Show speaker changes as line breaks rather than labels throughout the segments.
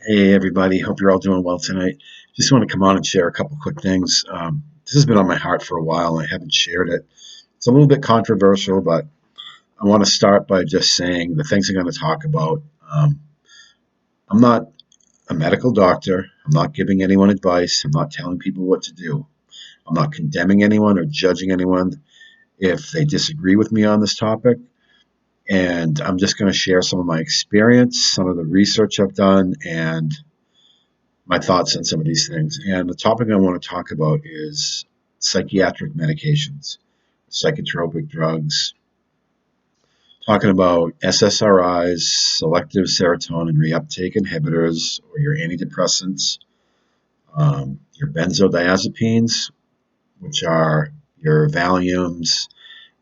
Hey, everybody. Hope you're all doing well tonight. Just want to come on and share a couple quick things. This has been on my heart for a while, and I haven't shared it. It's a little bit controversial, but I want to start by just saying the things I'm going to talk about. Um, I'm not a medical doctor. I'm not giving anyone advice. I'm not telling people what to do. I'm not condemning anyone or judging anyone if they disagree with me on this topic. And I'm just going to share some of my experience, some of the research I've done, and my thoughts on some of these things. And the topic I want to talk about is psychiatric medications, psychotropic drugs, talking about SSRIs, selective serotonin reuptake inhibitors, or your antidepressants, your benzodiazepines, which are your Valiums,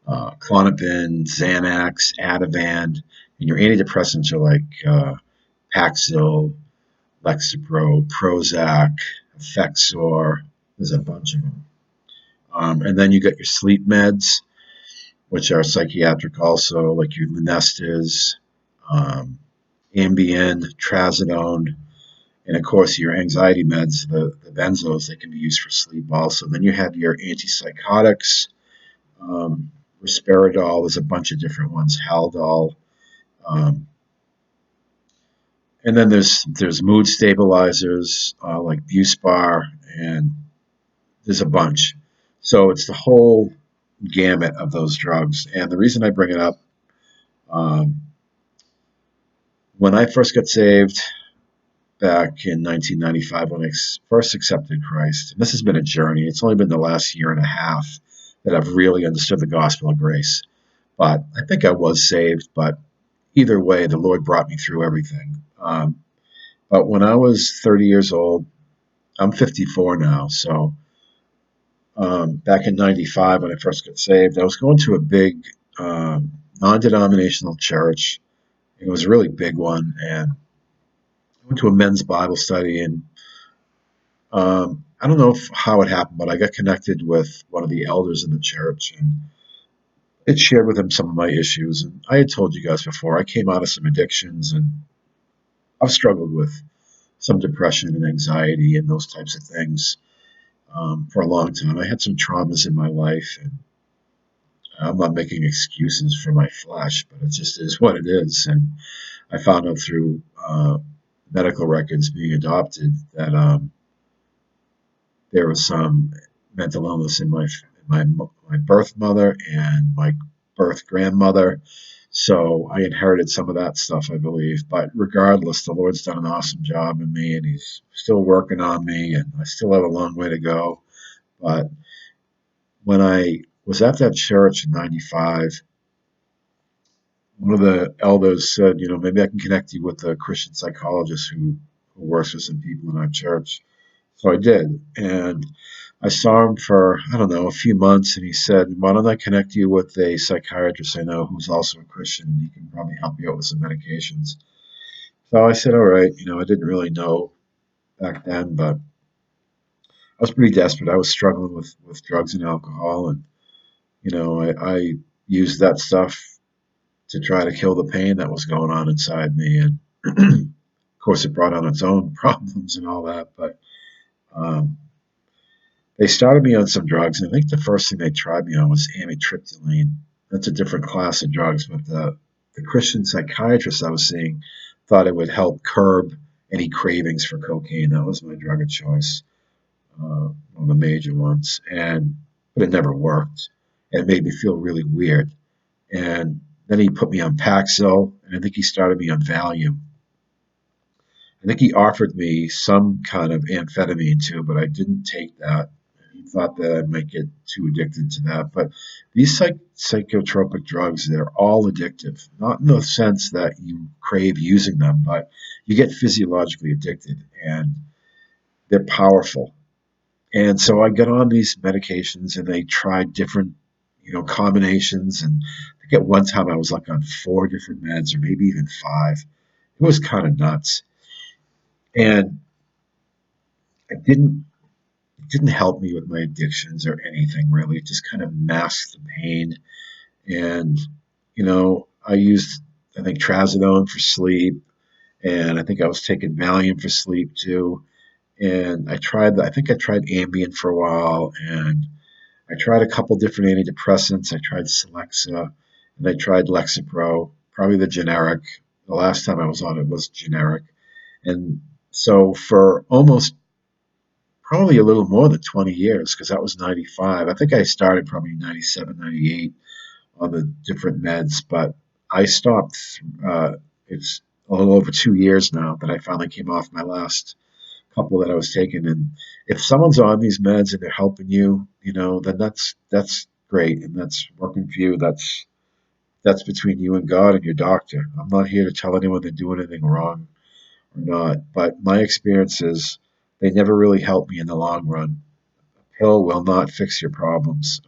Klonopin, Xanax, Ativan, and your antidepressants are like Paxil, Lexapro, Prozac, Effexor. There's a bunch of them. And then you got your sleep meds, which are psychiatric also, like your Lunestas, um, Ambien, Trazodone, and of course your anxiety meds, the benzos, they can be used for sleep also. Then you have your antipsychotics, um, Risperidol. There's a bunch of different ones, Haldol. Um, and then there's mood stabilizers like Buspar, and there's a bunch. So it's the whole gamut of those drugs. And the reason I bring it up, um, when I first got saved back in 1995, when I first accepted Christ, and this has been a journey, it's only been the last year and a half that I've really understood the gospel of grace. But I think I was saved, but either way, the Lord brought me through everything. But when I was 30 years old, I'm 54 now, so back in 95 when I first got saved, I was going to a big non-denominational church. It was a really big one, and I went to a men's Bible study, and I don't know how it happened, but I got connected with one of the elders in the church, and it shared with him some of my issues. And I had told you guys before, I came out of some addictions, and I've struggled with some depression and anxiety and those types of things for a long time. I had some traumas in my life, and I'm not making excuses for my flesh, but it just is what it is. And I found out through medical records being adopted that there was some mental illness in my birth mother and my birth grandmother. So I inherited some of that stuff, I believe. But regardless, the Lord's done an awesome job in me, and He's still working on me, and I still have a long way to go. But when I was at that church in '95, one of the elders said, maybe I can connect you with a Christian psychologist who works with some people in our church. So I did. And I saw him for, I don't know, a few months. And he said, why don't I connect you with a psychiatrist I know who's also a Christian, and he can probably help you out with some medications. So I said, all right. I didn't really know back then, but I was pretty desperate. I was struggling with drugs and alcohol. And, I used that stuff to try to kill the pain that was going on inside me. And of course, it brought on its own problems and all that. But um, they started me on some drugs, and I think the first thing they tried me on was amitriptyline. That's a different class of drugs, but the Christian psychiatrist I was seeing thought it would help curb any cravings for cocaine. That was my drug of choice, one of the major ones, but it never worked. It made me feel really weird. And then he put me on Paxil, and I think he started me on Valium. I think he offered me some kind of amphetamine too, but I didn't take that. He thought that I might get too addicted to that. But these psychotropic drugs, they're all addictive. Not in the sense that you crave using them, but you get physiologically addicted, and they're powerful. And so I got on these medications, and they tried different, combinations. And I think at one time I was like on four different meds, or maybe even five. It was kind of nuts. And I didn't it didn't help me with my addictions or anything really. It just kind of masked the pain. And, I used, I think, trazodone for sleep. and I think I was taking Valium for sleep too. And I think I tried Ambien for a while, and I tried a couple different antidepressants. I tried Celexa, and I tried Lexapro, probably the generic. The last time I was on it was generic. And so for almost probably a little more than 20 years, because that was 95. I think I started probably 97, 98 on the different meds, but I stopped. It's a little over 2 years now that I finally came off my last couple that I was taking. And if someone's on these meds and they're helping you, then that's great and that's working for you. That's between you and God and your doctor. I'm not here to tell anyone they're doing anything wrong or not. But my experience is they never really help me in the long run. A pill will not fix your problems.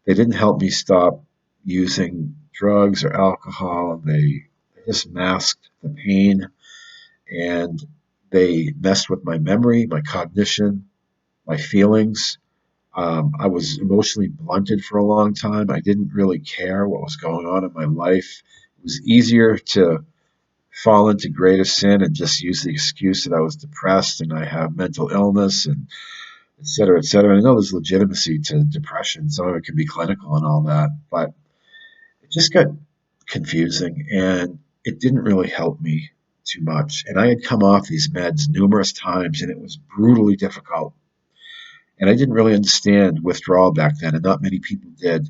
They didn't help me stop using drugs or alcohol. They just masked the pain, and they messed with my memory, my cognition, my feelings. I was emotionally blunted for a long time. I didn't really care what was going on in my life. It was easier to fall into greater sin and just use the excuse that I was depressed and I have mental illness and et cetera, et cetera. I know there's legitimacy to depression. Some of it can be clinical and all that, but it just got confusing and it didn't really help me too much. And I had come off these meds numerous times and it was brutally difficult. And I didn't really understand withdrawal back then, and not many people did.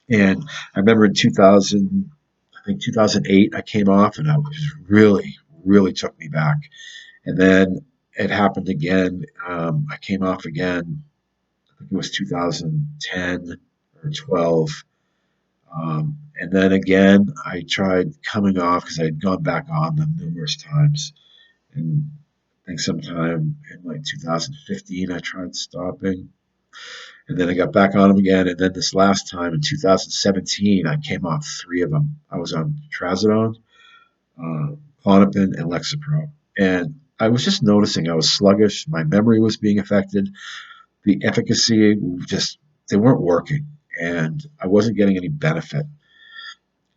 And I remember in 2000, I think 2008, I came off and I was really, really took me back. And then it happened again. I came off again, I think it was 2010 or 12. And then again, I tried coming off because I had gone back on them numerous times. And I think sometime in like 2015, I tried stopping. And then I got back on them again. And then this last time in 2017, I came off three of them. I was on trazodone, Klonopin, and Lexapro. And I was just noticing I was sluggish. My memory was being affected. The efficacy just, they weren't working. And I wasn't getting any benefit.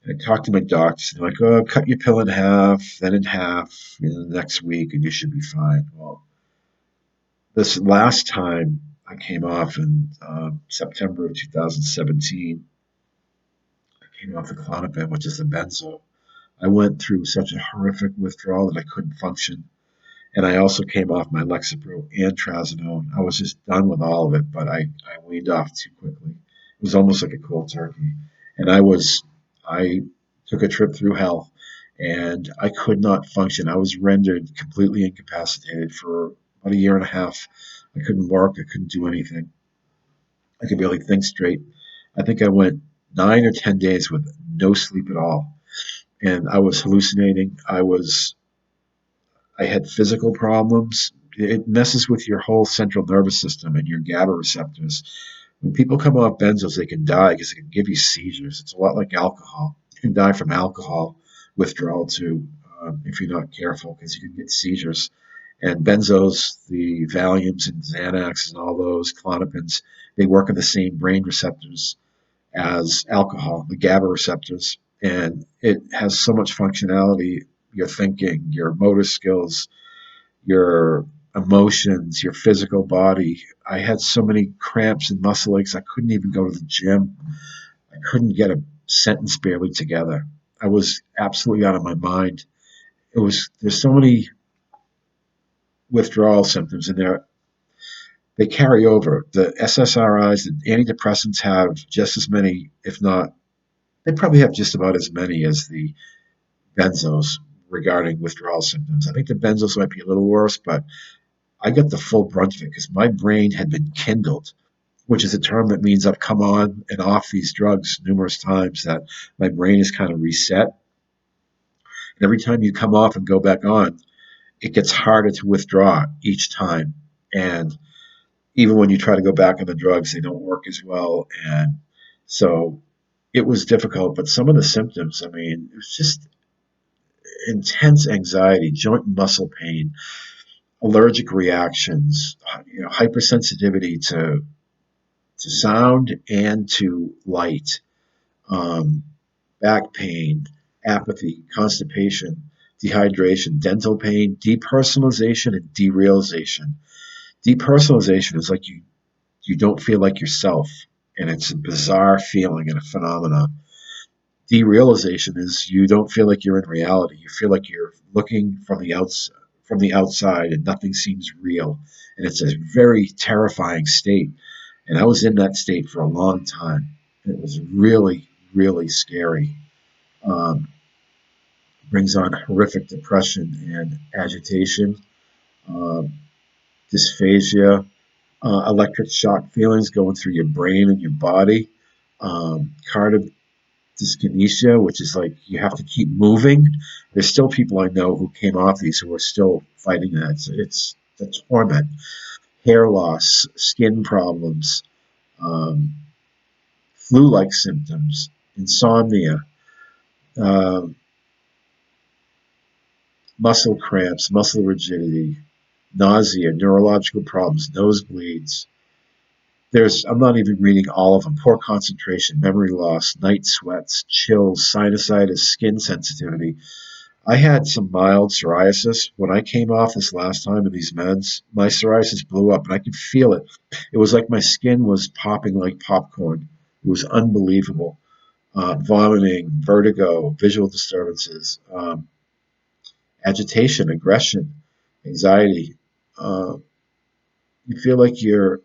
And I talked to my doctors. They're like, oh, cut your pill in half, then in half the next week, and you should be fine. Well, this last time I came off in September of 2017, I came off the Klonopin, which is a benzo. I went through such a horrific withdrawal that I couldn't function. And I also came off my Lexapro and trazodone. I was just done with all of it, but I weaned off too quickly. It was almost like a cold turkey. And I took a trip through hell and I could not function. I was rendered completely incapacitated for about a year and a half. I couldn't work. I couldn't do anything. I could barely think straight. I think I went 9 or 10 days with no sleep at all. And I was hallucinating. I had physical problems. It messes with your whole central nervous system and your GABA receptors. When people come off benzos, they can die because it can give you seizures. It's a lot like alcohol. You can die from alcohol withdrawal too, if you're not careful, because you can get seizures. And benzos, the Valiums and Xanax and all those Klonopins, they work on the same brain receptors as alcohol, the GABA receptors. And it has so much functionality, your thinking, your motor skills, your emotions, your physical body. I had so many cramps and muscle aches, I couldn't even go to the gym. I couldn't get a sentence barely together. I was absolutely out of my mind. There's so many withdrawal symptoms in there. They carry over. The SSRIs, the antidepressants have just as many, if not, they probably have just about as many as the benzos regarding withdrawal symptoms. I think the benzos might be a little worse, but I got the full brunt of it because my brain had been kindled, which is a term that means I've come on and off these drugs numerous times, that my brain is kind of reset. And every time you come off and go back on, it gets harder to withdraw each time. And even when you try to go back on the drugs, they don't work as well. And so it was difficult, but some of the symptoms, I mean, it was just intense anxiety, joint and muscle pain, allergic reactions, hypersensitivity to sound and to light, um, back pain. apathy, constipation, dehydration, dental pain, depersonalization, and derealization. Depersonalization is like you don't feel like yourself, and it's a bizarre feeling and a phenomenon. Derealization is you don't feel like you're in reality. You feel like you're looking from the outside, and nothing seems real, and it's a very terrifying state. And I was in that state for a long time. It was really, really scary. Um, Brings on horrific depression and agitation, um, dysphagia, electric shock feelings going through your brain and your body, cardiac dyskinesia, which is like you have to keep moving. There's still people I know who came off these who are still fighting that. It's a torment. Hair loss, skin problems, um, flu-like symptoms, insomnia, uh, muscle cramps, muscle rigidity, nausea, neurological problems, nosebleeds. I'm not even reading all of them. Poor concentration, memory loss, night sweats, chills, sinusitis, skin sensitivity. I had some mild psoriasis. When I came off this last time of these meds, my psoriasis blew up and I could feel it. It was like my skin was popping like popcorn. It was unbelievable. Vomiting, vertigo, visual disturbances, agitation, aggression, anxiety. Uh, you feel like you're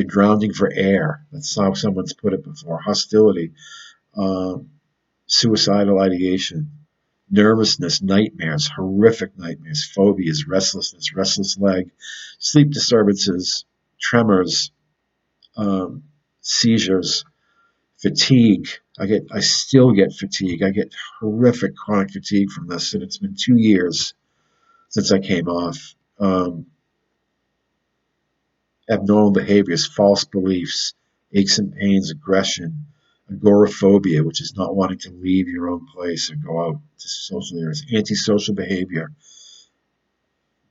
drowning for air. That's how someone's put it before. Hostility, um, suicidal ideation, nervousness, nightmares, horrific nightmares, phobias, restlessness, restless leg, sleep disturbances, tremors, seizures, fatigue. I still get fatigue. I get horrific chronic fatigue from this, and it's been 2 years since I came off. Abnormal behaviors, false beliefs, aches and pains, aggression, agoraphobia, which is not wanting to leave your own place or go out to social areas, antisocial behavior,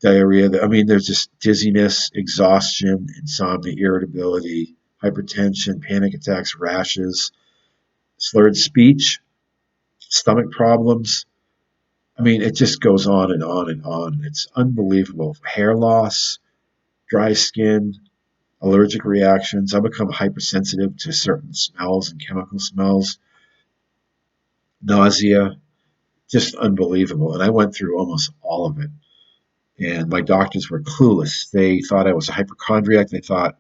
diarrhea. I mean, there's just dizziness, exhaustion, insomnia, irritability, hypertension, panic attacks, rashes, slurred speech, stomach problems. I mean, it just goes on and on and on. It's unbelievable. Hair loss, dry skin, allergic reactions. I become hypersensitive to certain smells and chemical smells, nausea, just unbelievable. And I went through almost all of it. And my doctors were clueless. They thought I was a hypochondriac. They thought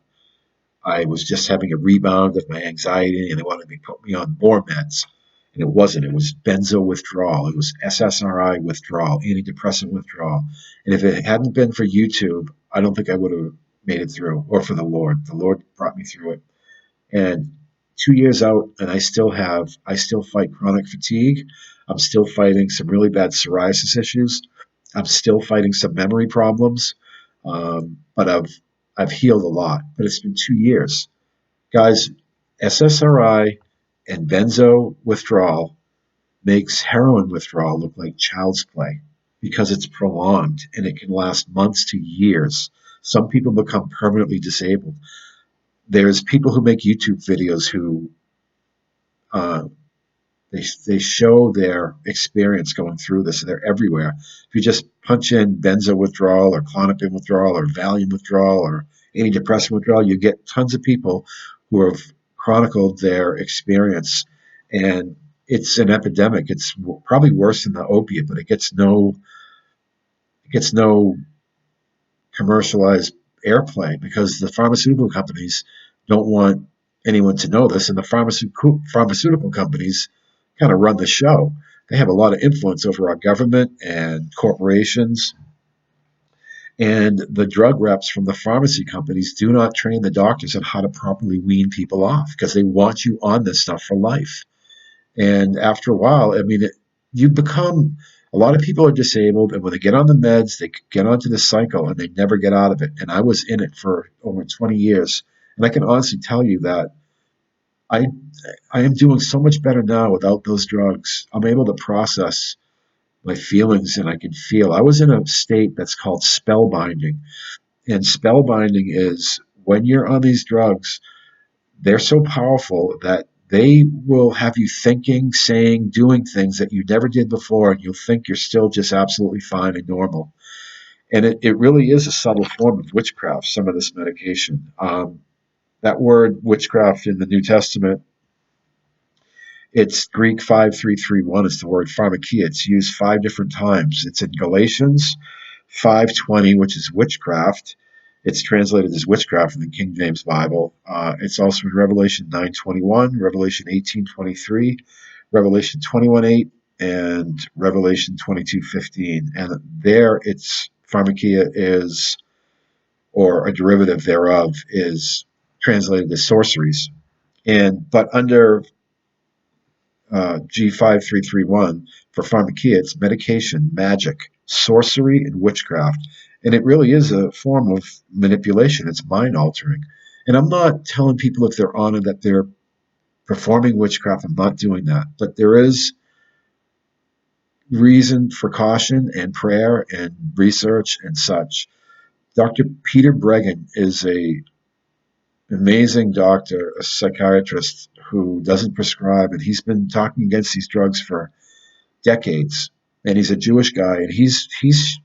I was just having a rebound of my anxiety, and they wanted me to put me on more meds. And it wasn't. It was benzo withdrawal. It was SSRI withdrawal, antidepressant withdrawal. And if it hadn't been for YouTube, I don't think I would have made it through, or for the Lord. The Lord brought me through it. And 2 years out, and I still fight chronic fatigue. I'm still fighting some really bad psoriasis issues. I'm still fighting some memory problems. But I've healed a lot. But it's been 2 years. Guys, SSRI and benzo withdrawal makes heroin withdrawal look like child's play because it's prolonged and it can last months to years. Some people become permanently disabled. There's people who make YouTube videos who uh, they show their experience going through this. They're everywhere. If you just punch in benzo withdrawal or Clonopin withdrawal or Valium withdrawal or antidepressant withdrawal, you get tons of people who have chronicled their experience, and it's an epidemic. It's probably worse than the opiate, but it gets no commercialized airplay because the pharmaceutical companies don't want anyone to know this, and the pharmaceutical companies kind of run the show. They have a lot of influence over our government and corporations, and the drug reps from the pharmacy companies do not train the doctors on how to properly wean people off because they want you on this stuff for life. And after a while, I mean, you become a lot of people are disabled, and when they get on the meds, they get onto the cycle and they never get out of it. And I was in it for over 20 years. And I can honestly tell you that I, I am doing so much better now without those drugs. I'm able to process my feelings and I can feel. I was in a state that's called spellbinding. And spellbinding is when you're on these drugs, they're so powerful that They will have you thinking, saying, doing things that you never did before, and you'll think you're still just absolutely fine and normal. And it really is a subtle form of witchcraft, some of this medication. That word witchcraft in the New Testament, it's Greek 5331. It's the word pharmakia. It's used 5 different times. It's in Galatians 5:20, which is witchcraft. It's translated as witchcraft in the King James Bible. It's also in Revelation 9:21, Revelation 18:23, Revelation 21:8, and Revelation 22:15. And there, it's pharmakia is, or a derivative thereof, is translated as sorceries. And but under G5331 for pharmakia, it's medication, magic, sorcery, and witchcraft. And it really is a form of manipulation. It's mind altering. And I'm not telling people if they're on it that they're performing witchcraft. I'm not doing that. But there is reason for caution and prayer and research and such. Dr. Peter Breggin is a amazing doctor, a psychiatrist who doesn't prescribe, and he's been talking against these drugs for decades. And he's a Jewish guy, and he's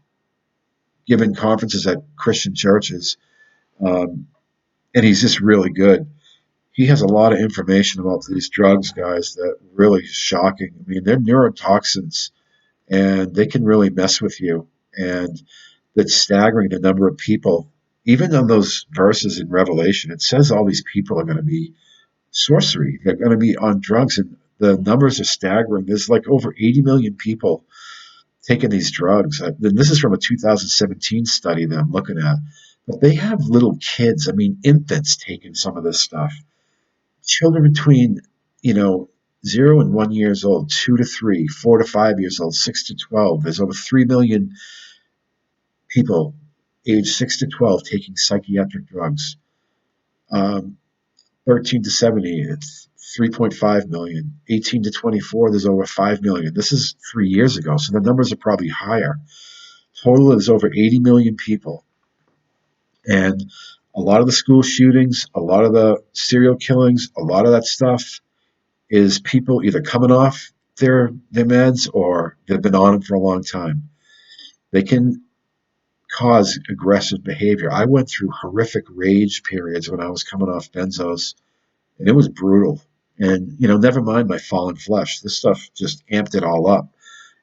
given conferences at Christian churches, um, and he's just really good. He has a lot of information about these drugs, guys, that really is shocking. I mean, they're neurotoxins, and they can really mess with you. And it's staggering the number of people. Even on those verses in Revelation, it says all these people are going to be sorcery. They're going to be on drugs, and the numbers are staggering. There's like over 80 million people taking these drugs. This is from a 2017 study that I'm looking at. But they have little kids, I mean, infants taking some of this stuff. Children between, you know, 0 and 1 years old, 2 to 3, 4 to 5 years old, 6 to 12. There's over 3 million people aged 6 to 12 taking psychiatric drugs. Um, 13 to 70, it's 3.5 million. 18 to 24, there's over 5 million. This is 3 years ago, so the numbers are probably higher. Total is over 80 million people. And a lot of the school shootings, a lot of the serial killings, a lot of that stuff is people either coming off their meds or they've been on them for a long time. They can cause aggressive behavior. I went through horrific rage periods when I was coming off benzos, and it was brutal. And, never mind my fallen flesh. This stuff just amped it all up,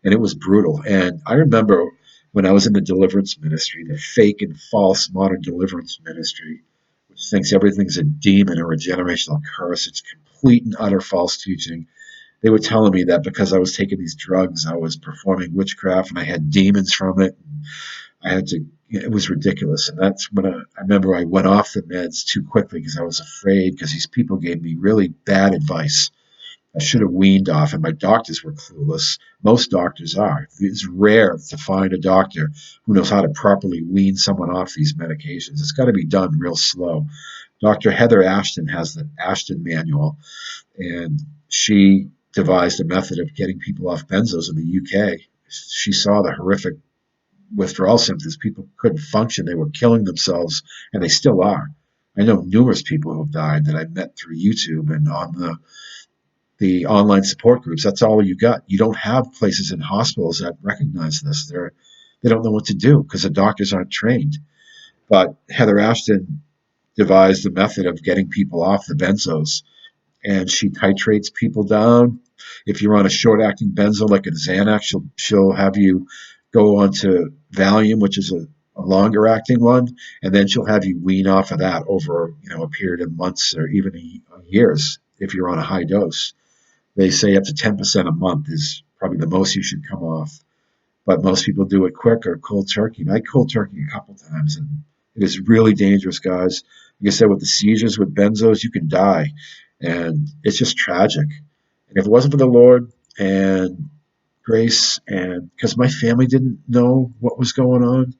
and it was brutal. And I remember when I was in the deliverance ministry, the fake and false modern deliverance ministry, which thinks everything's a demon or a generational curse. It's complete and utter false teaching. They were telling me that because I was taking these drugs, I was performing witchcraft and I had demons from it. I had to, it was ridiculous. And that's when I remember I went off the meds too quickly because I was afraid, because these people gave me really bad advice. I should have weaned off, and my doctors were clueless. Most doctors are. It's rare to find a doctor who knows how to properly wean someone off these medications. It's got to be done real slow. Dr. Heather Ashton has the Ashton Manual, and she devised a method of getting people off benzos in the UK. She saw the horrific withdrawal symptoms. People couldn't function. They were killing themselves, and they still are. I know numerous people who have died that I met through YouTube and on the online support groups. That's all you got. You don't have places in hospitals that recognize this. They don't know what to do because the doctors aren't trained. But Heather Ashton devised a method of getting people off the benzos, and she titrates people down. If you're on a short-acting benzo like a Xanax, she'll have you go on to Valium, which is a longer-acting one, and then she'll have you wean off of that over a period of months or even years if you're on a high dose. They say up to 10% a month is probably the most you should come off. But most people do it quick or cold turkey. And I cold turkey a couple times, and it is really dangerous, guys. Like I said, with the seizures with benzos, you can die. And it's just tragic. And if it wasn't for the Lord and grace, and because my family didn't know what was going on,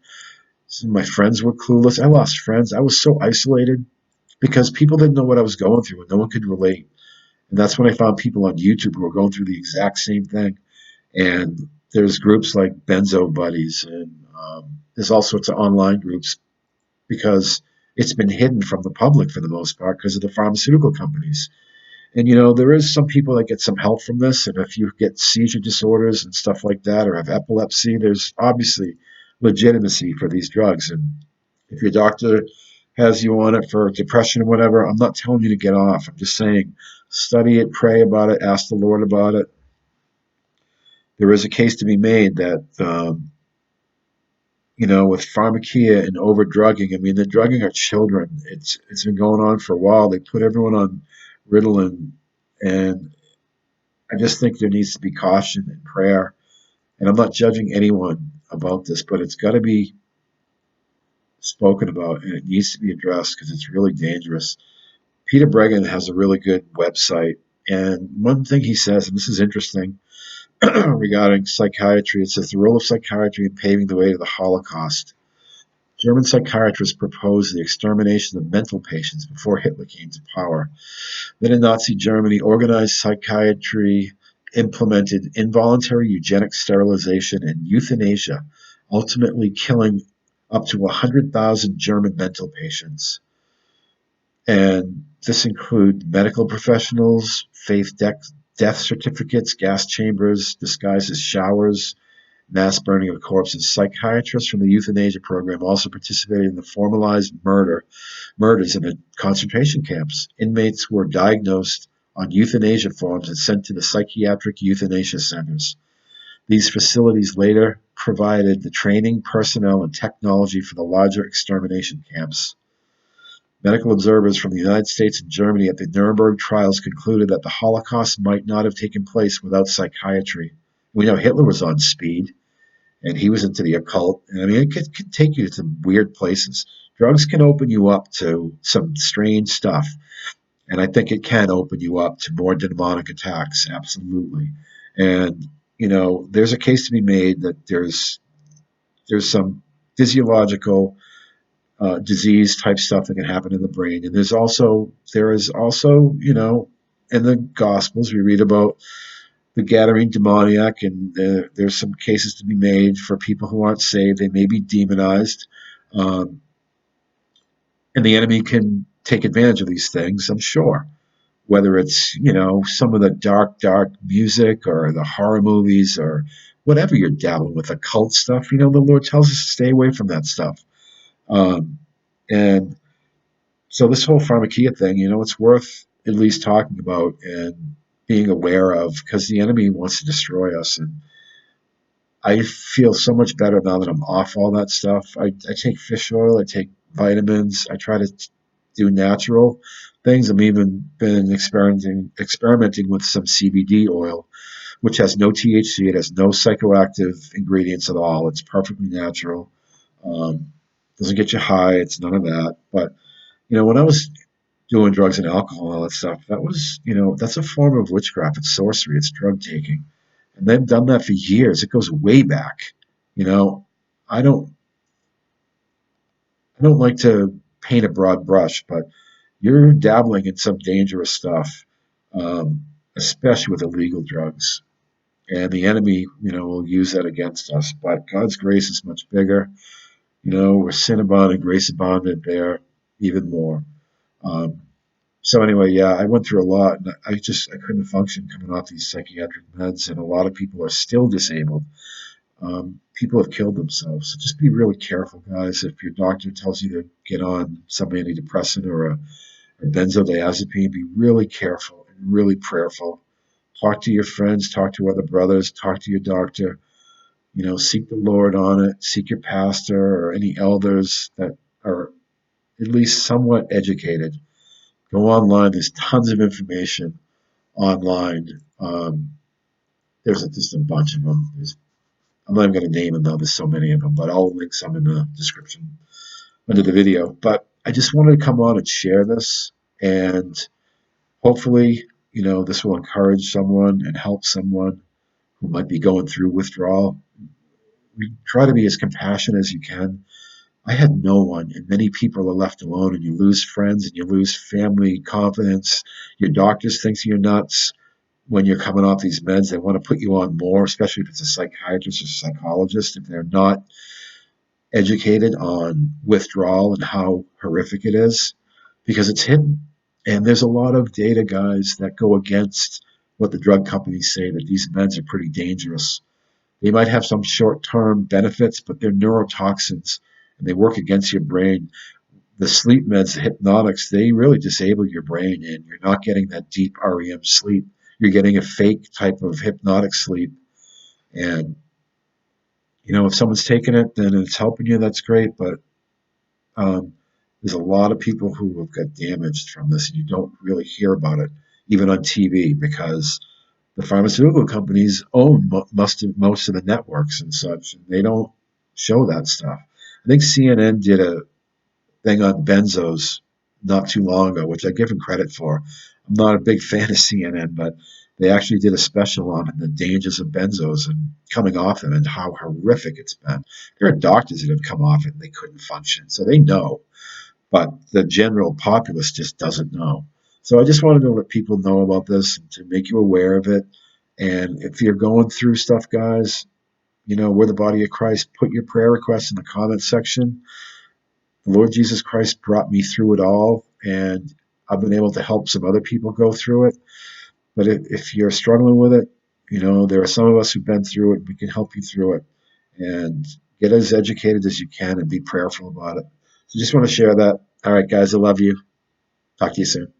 some of my friends were clueless. I lost friends. I was so isolated because people didn't know what I was going through, and no one could relate. And that's when I found people on YouTube who were going through the exact same thing. And there's groups like Benzo Buddies, and there's all sorts of online groups because it's been hidden from the public for the most part because of the pharmaceutical companies. And there is some people that get some help from this. And if you get seizure disorders and stuff like that, or have epilepsy, there's obviously legitimacy for these drugs. And if your doctor has you on it for depression or whatever, I'm not telling you to get off. I'm just saying study it, pray about it, ask the Lord about it. There is a case to be made that, with pharmakia and over drugging. I mean, the drugging our children. It's been going on for a while. They put everyone on Ritalin, and I just think there needs to be caution and prayer. And I'm not judging anyone about this, but it's got to be spoken about and it needs to be addressed because it's really dangerous. Peter Bregan has a really good website. And one thing he says, and this is interesting, regarding psychiatry, it says the role of psychiatry in paving the way to the Holocaust. German psychiatrists proposed the extermination of mental patients before Hitler came to power. Then in Nazi Germany, organized psychiatry implemented involuntary eugenic sterilization and euthanasia, ultimately killing up to 100,000 German mental patients. And this includes medical professionals, death certificates, gas chambers disguised as showers, mass burning of corpses. Psychiatrists from the euthanasia program also participated in the formalized murders in the concentration camps. Inmates were diagnosed on euthanasia forms and sent to the psychiatric euthanasia centers. These facilities later provided the training, personnel, and technology for the larger extermination camps. Medical observers from the United States and Germany at the Nuremberg trials concluded that the Holocaust might not have taken place without psychiatry. We know Hitler was on speed and he was into the occult. And I mean, it could take you to some weird places. Drugs can open you up to some strange stuff. And I think it can open you up to more demonic attacks, absolutely. And, there's a case to be made that there's some physiological disease type stuff that can happen in the brain. And there is also, in the Gospels, we read about the Gadarene demoniac, and there's some cases to be made for people who aren't saved. They may be demonized, um, and the enemy can take advantage of these things, I'm sure. Whether it's, some of the dark music or the horror movies or whatever you're dabbling with, occult stuff, the Lord tells us to stay away from that stuff. Um, and so this whole pharmakia thing, it's worth at least talking about and being aware of because the enemy wants to destroy us. And I feel so much better now that I'm off all that stuff. I take fish oil, I take vitamins, I try to do natural things. I'm even been experimenting with some CBD oil, which has no THC, it has no psychoactive ingredients at all. It's perfectly natural. Doesn't get you high, it's none of that. But when I was doing drugs and alcohol and all that stuff, that was, that's a form of witchcraft. It's sorcery. It's drug taking. And they've done that for years. It goes way back. You know, I don't, I don't like to paint a broad brush, but you're dabbling in some dangerous stuff, especially with illegal drugs. And the enemy, will use that against us. But God's grace is much bigger. We're sin abounded, grace abounded there even more. Um, So anyway, yeah, I went through a lot, and I couldn't function coming off these psychiatric meds, and a lot of people are still disabled. People have killed themselves. So just be really careful, guys. If your doctor tells you to get on some antidepressant or benzodiazepine, be really careful and really prayerful. Talk to your friends, talk to other brothers, talk to your doctor. Seek the Lord on it. Seek your pastor or any elders that are at least somewhat educated. Go online. There's tons of information online. There's just a bunch of them. I'm not even going to name them though. There's so many of them, but I'll link some in the description under the video. But I just wanted to come on and share this, and hopefully, this will encourage someone and help someone who might be going through withdrawal. We try to be as compassionate as you can. I had no one, and many people are left alone, and you lose friends and you lose family confidence. Your doctors think you're nuts when you're coming off these meds. They want to put you on more, especially if it's a psychiatrist or psychologist, if they're not educated on withdrawal and how horrific it is, because it's hidden. And there's a lot of data, guys, that go against what the drug companies say, that these meds are pretty dangerous. They might have some short term benefits, but they're neurotoxins and they work against your brain. The sleep meds, the hypnotics, they really disable your brain and you're not getting that deep REM sleep. You're getting a fake type of hypnotic sleep. And, if someone's taking it, then it's helping you, that's great. But um, there's a lot of people who have got damaged from this and you don't really hear about it, even on TV, because the pharmaceutical companies own most of the networks and such, and they don't show that stuff. I think CNN did a thing on benzos not too long ago, which I give them credit for. I'm not a big fan of CNN, but they actually did a special on the dangers of benzos and coming off them and how horrific it's been. There are doctors that have come off it and they couldn't function, so they know, but the general populace just doesn't know. So I just wanted to let people know about this and to make you aware of it. And if you're going through stuff, guys, we're the body of Christ. Put your prayer requests in the comment section. The Lord Jesus Christ brought me through it all, and I've been able to help some other people go through it. But if you're struggling with it, there are some of us who've been through it. We can help you through it and get as educated as you can and be prayerful about it. So just want to share that. All right, guys, I love you. Talk to you soon.